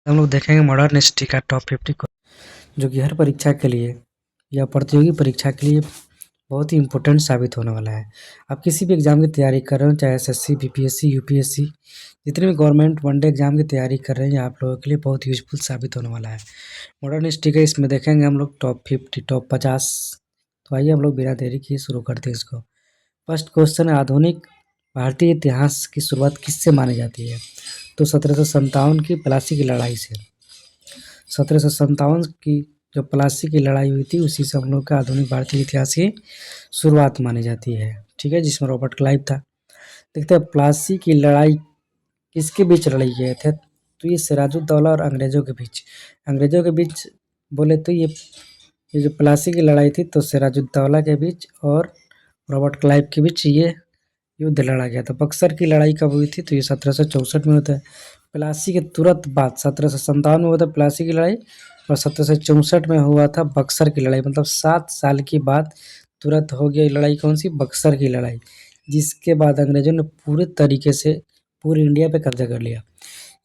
हम लोग देखेंगे मॉडर्न हिस्ट्री का टॉप 50 को, जो कि हर परीक्षा के लिए या प्रतियोगी परीक्षा के लिए बहुत ही इम्पोर्टेंट साबित होने वाला है। आप किसी भी एग्ज़ाम की तैयारी कर रहे हो, चाहे एसएससी, बीपीएससी, यूपीएससी, जितने भी गवर्नमेंट वनडे एग्ज़ाम की तैयारी कर रहे हैं, आप लोगों के लिए बहुत यूज़फुल साबित होने वाला है। मॉडर्न हिस्ट्री का इसमें देखेंगे हम लोग टॉप 50, टॉप 50। तो आइए हम लोग बिना देरी किए शुरू करते हैं इसको। फर्स्ट क्वेश्चन है, आधुनिक भारतीय इतिहास की शुरुआत किससे मानी जाती है? तो 1757 की प्लासी की लड़ाई से। 1757 की जो प्लासी की लड़ाई हुई थी, उसी से हम लोग का आधुनिक भारतीय इतिहास की शुरुआत मानी जाती है। ठीक है, जिसमें रॉबर्ट क्लाइव था। देखते हैं प्लासी की लड़ाई किसके बीच लड़ी गए थे? तो ये सिराजुद्दौला और अंग्रेज़ों के बीच। अंग्रेज़ों के बीच बोले तो ये जो प्लासी की लड़ाई थी, तो सिराजुद्दौला के बीच और रॉबर्ट क्लाइव के बीच ये युद्ध लड़ा गया था। बक्सर की लड़ाई कब हुई थी? तो ये 1764 में होता है। प्लासी के तुरंत बाद 1757 में हुआ था प्लासी की लड़ाई, और 1764 में हुआ था बक्सर की लड़ाई। मतलब 7 साल के बाद तुरंत हो गया ये लड़ाई। कौन सी? बक्सर की लड़ाई, जिसके बाद अंग्रेज़ों ने पूरे तरीके से पूरे इंडिया पे कब्जा कर लिया।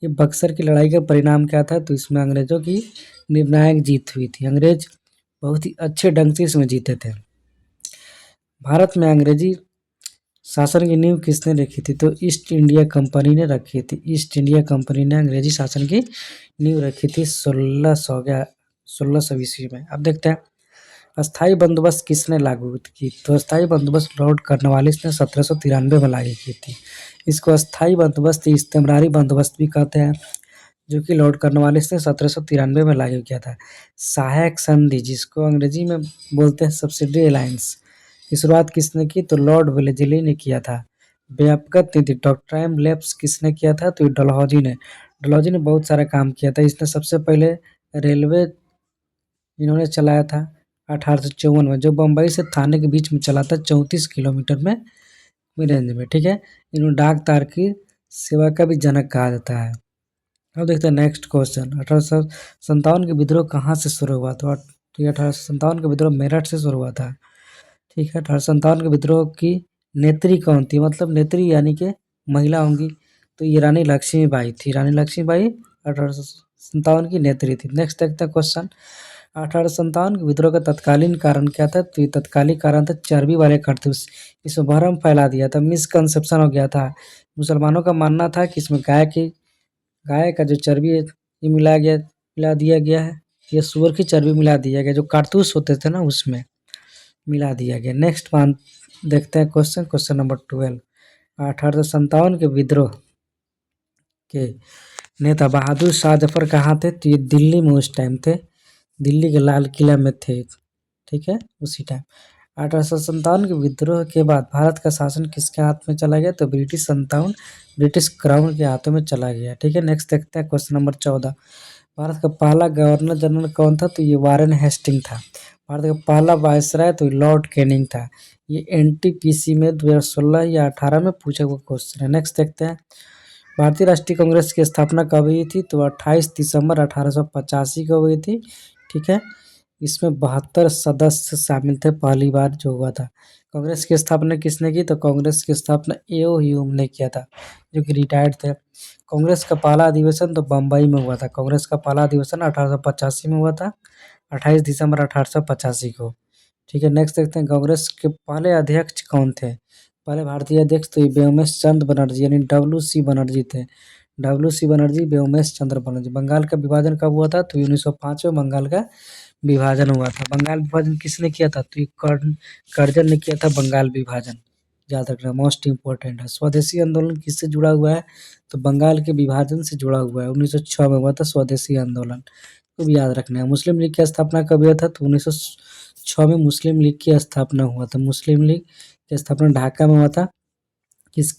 ये बक्सर की लड़ाई का परिणाम क्या था? तो इसमें अंग्रेज़ों की निर्णायक जीत हुई थी। अंग्रेज बहुत ही अच्छे ढंग से इसमें जीते थे। भारत में अंग्रेजी शासन की नींव किसने रखी थी? तो ईस्ट इंडिया कंपनी ने रखी थी। ईस्ट इंडिया कंपनी ने अंग्रेजी शासन की नींव रखी थी 1600 ईस्वी में। अब देखते हैं अस्थाई बंदोबस्त किसने लागू की? तो अस्थाई बंदोबस्त लॉर्ड कॉर्नवालिस ने 1793 में लागू की थी। इसको अस्थाई बंदोबस्त, इस्तेमरारी बंदोबस्त भी कहते हैं, जो कि लॉर्ड कॉर्नवालिस ने 1793 में लागू किया था। सहायक संधि, जिसको अंग्रेजी में बोलते हैं सब्सिडी अलायंस, की शुरुआत किसने की? तो लॉर्ड वेलेस्ली ने किया था। व्यापक नीति डॉक्ट्राइन लैप्स किसने किया था? तो डलहौजी ने। डलहौजी ने बहुत सारा काम किया था। इसने सबसे पहले रेलवे इन्होंने चलाया था 1854 में, जो बम्बई से थाने के बीच में चला था, 34 किलोमीटर में रेंज में। ठीक है, इन्होंने डाक तार की सेवा का भी जनक कहा जाता है। अब देखते हैं नेक्स्ट क्वेश्चन, 1857 के विद्रोह कहाँ से शुरू हुआ? तो 1857 का विद्रोह मेरठ से शुरू हुआ था। ठीक है, 1857 के विद्रोह की नेत्री कौन थी? मतलब नेत्री यानी कि महिला होंगी, तो ये रानी लक्ष्मीबाई थी। रानी लक्ष्मीबाई 1857 की नेत्री थी। नेक्स्ट देखते हैं क्वेश्चन, 1857 के विद्रोह का तत्कालीन कारण क्या था? तो ये तत्कालीन कारण था चर्बी वाले कारतूस। इसमें भ्रम फैला दिया था, मिसकंसेप्शन हो गया था। मुसलमानों का मानना था कि इसमें गाय का जो चर्बी है ये मिला दिया गया है, या सूअर की चर्बी मिला दिया गया, जो कारतूस होते थे ना उसमें मिला दिया गया। नेक्स्ट वन देखते हैं क्वेश्चन नंबर 12, 1857 के विद्रोह के नेता बहादुर शाह जफर कहाँ थे? तो ये दिल्ली में उस टाइम थे, दिल्ली के लाल किला में थे। ठीक है, उसी टाइम 1857 के विद्रोह के बाद भारत का शासन किसके हाथ में चला गया? तो ब्रिटिश क्राउन के हाथों में चला गया। ठीक है, नेक्स्ट देखते हैं क्वेश्चन नंबर 14, भारत का पहला गवर्नर जनरल कौन था? तो ये वारेन हेस्टिंग था। भारत का पहला वायसराय तो लॉर्ड कैनिंग था। ये एनटीपीसी में 2016 या 18 में पूछा हुआ क्वेश्चन है। नेक्स्ट देखते हैं भारतीय राष्ट्रीय कांग्रेस की स्थापना कब हुई थी? तो 28 दिसंबर 1885 को हुई थी। ठीक है, इसमें 72 सदस्य शामिल थे, पहली बार जो हुआ था। कांग्रेस की स्थापना किसने की? तो कांग्रेस की स्थापना एओ ह्यूम ने किया था, जो कि रिटायर्ड थे। कांग्रेस का पहला अधिवेशन तो बम्बई में हुआ था। कांग्रेस का पहला अधिवेशन 1885 में हुआ था, 28 दिसंबर 1885 को। ठीक है, नेक्स्ट देखते हैं कांग्रेस के पहले अध्यक्ष कौन थे? पहले भारतीय अध्यक्ष तो ये व्योमेश चंद्र बनर्जी यानी WC बनर्जी थे। WC बनर्जी, व्योमेश चंद्र बनर्जी। बंगाल का विभाजन कब हुआ था? तो 1905 में बंगाल का विभाजन हुआ था। बंगाल विभाजन किसने किया था? तो ये कर्जन ने किया था बंगाल विभाजन। याद रखना, मोस्ट इम्पोर्टेंट है। स्वदेशी आंदोलन किससे जुड़ा हुआ है? तो बंगाल के विभाजन से जुड़ा हुआ है। 1906 में हुआ था स्वदेशी आंदोलन, को भी याद रखना है। मुस्लिम लीग की स्थापना कब हुआ था? तो 1906 में मुस्लिम लीग की स्थापना हुआ था। मुस्लिम लीग की स्थापना ढाका में हुआ था। किस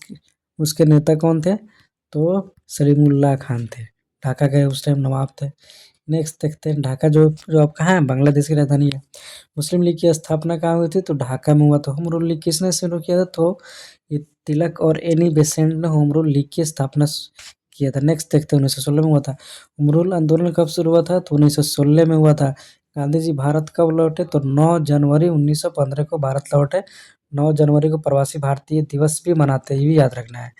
उसके नेता कौन थे? तो सलीमुल्लाह खान थे। ढाका के उस टाइम नवाब थे। नेक्स्ट देखते हैं ढाका जो अब कहाँ है? बांग्लादेश की राजधानी है। मुस्लिम लीग की स्थापना कहाँ हुई थी? तो ढाका में हुआ था। होम रूल लीग किसने शुरू किया था? तो ये तिलक और एनी बेसेंट ने होम रूल लीग की स्थापना किया था। नेक्स्ट देखते हैं 1916 में हुआ था। होम रूल आंदोलन कब शुरू हुआ था? तो 1916 में हुआ था। गांधी जी भारत कब लौटे? तो 9 जनवरी 1915 को भारत लौटे। 9 जनवरी को प्रवासी भारतीय दिवस भी मनाते हैं, ये भी याद रखना है।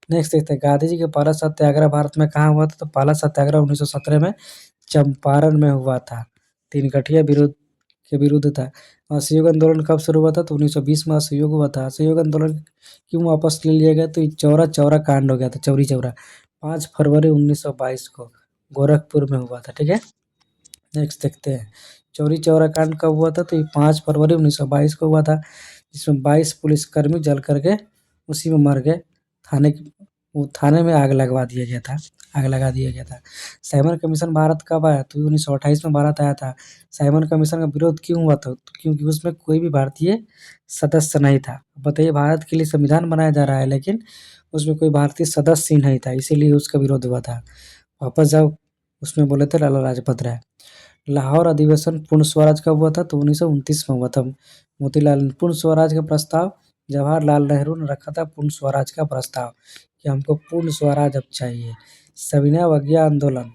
नेक्स्ट देखते हैं गांधी जी का पहला सत्याग्रह भारत में कहाँ हुआ था, तो पहला सत्याग्रह 1917 में चंपारण में हुआ था। तीन गठिया विरोध के विरुद्ध था। असहयोग आंदोलन कब शुरू हुआ था, तो 1920 में असहयोग हुआ था। असहयोग आंदोलन क्यों वापस ले लिया गया, तो ये चौरा चौरा कांड हो गया था, चौरी चौरा 5 फरवरी 1922 को गोरखपुर में हुआ था। ठीक है, नेक्स्ट देखते हैं चौरी चौरा कांड कब हुआ था, तो ये 5 फरवरी 1922 को हुआ था, जिसमें 22 पुलिसकर्मी जल करके उसी में मर गए। वो थाने में आग लगवा दिया गया था, आग लगा दिया गया था। साइमन कमीशन भारत कब आया, तो 1928 में भारत आया था। साइमन कमीशन का विरोध क्यों हुआ था, तो क्योंकि उसमें कोई भी भारतीय सदस्य नहीं था। बताइए, भारत के लिए संविधान बनाया जा रहा है लेकिन उसमें कोई भारतीय सदस्य ही नहीं था, इसीलिए उसका विरोध हुआ था। वापस जाओ, उसमें बोले थे लाला लाजपत राय। लाहौर अधिवेशन पूर्ण स्वराज कब हुआ था, तो 1929 में हुआ था। मोतीलाल पूर्ण स्वराज का प्रस्ताव जवाहरलाल नेहरू ने रखा था, पूर्ण स्वराज का प्रस्ताव कि हमको पूर्ण स्वराज अब चाहिए। सविनय अवज्ञा आंदोलन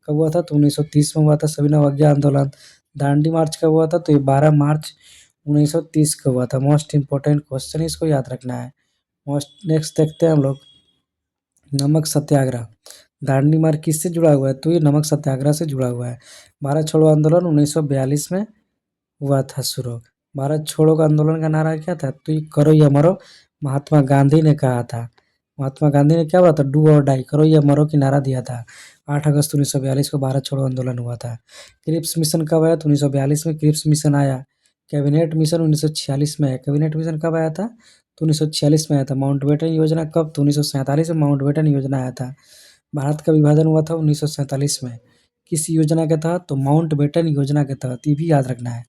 कब हुआ था, तो 1930 में हुआ था सविनय अवज्ञा आंदोलन। दांडी मार्च कब हुआ था, तो ये 12 मार्च 1930 को हुआ था। मोस्ट इंपॉर्टेंट क्वेश्चन, इसको याद रखना है। नेक्स्ट देखते हैं हम लोग नमक सत्याग्रह। दांडी मार्च किससे जुड़ा हुआ है, तो ये नमक सत्याग्रह से जुड़ा हुआ है। भारत छोड़ो आंदोलन 1942 में हुआ था शुरू। भारत छोड़ो का आंदोलन का नारा क्या था, तो ये करो या मरो महात्मा गांधी ने कहा था। महात्मा गांधी ने क्या बोला था, डू और डाई, करो या मरो की नारा दिया था। 8 अगस्त 1942 को भारत छोड़ो आंदोलन हुआ था। क्रिप्स मिशन कब आया, तो 1942 में क्रिप्स मिशन आया। कैबिनेट मिशन 1946 में आया। कैबिनेट मिशन कब आया था, तो 1946 में आया था। माउंटबेटन योजना कब, तो 1947 में माउंटबेटन योजना आया था। भारत का विभाजन हुआ था 1947 में। किस योजना के तहत, तो माउंटबेटन योजना के तहत, ये भी याद रखना है।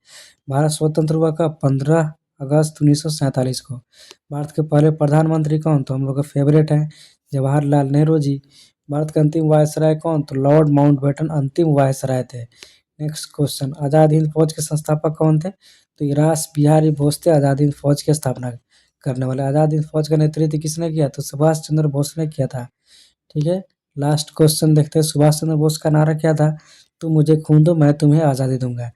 भारत स्वतंत्र हुआ कब, 15 अगस्त 1947 को। भारत के पहले प्रधानमंत्री कौन, तो हम लोग का फेवरेट हैं जवाहरलाल नेहरू जी। भारत के अंतिम वायसराय कौन, तो लॉर्ड माउंटबेटन अंतिम वायसराय थे। नेक्स्ट क्वेश्चन, आज़ाद हिंद फौज के संस्थापक कौन थे, तो ये रास बिहारी बोस थे आज़ाद हिंद फौज की स्थापना करने वाले। आज़ाद हिंद फौज का नेतृत्व किसने किया, तो सुभाष चंद्र बोस ने किया था। ठीक है, लास्ट क्वेश्चन देखते हैं, सुभाष चंद्र बोस का नारा क्या था, तुम मुझे खून दो मैं तुम्हें आज़ादी दूंगा।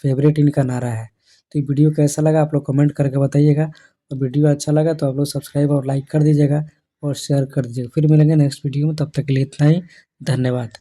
फेवरेट इनका नारा है। तो ये वीडियो कैसा लगा आप लोग कमेंट करके बताइएगा, और वीडियो अच्छा लगा तो आप लोग सब्सक्राइब और लाइक कर दीजिएगा और शेयर कर दीजिएगा। फिर मिलेंगे नेक्स्ट वीडियो में, तब तक के लिए इतना ही। धन्यवाद।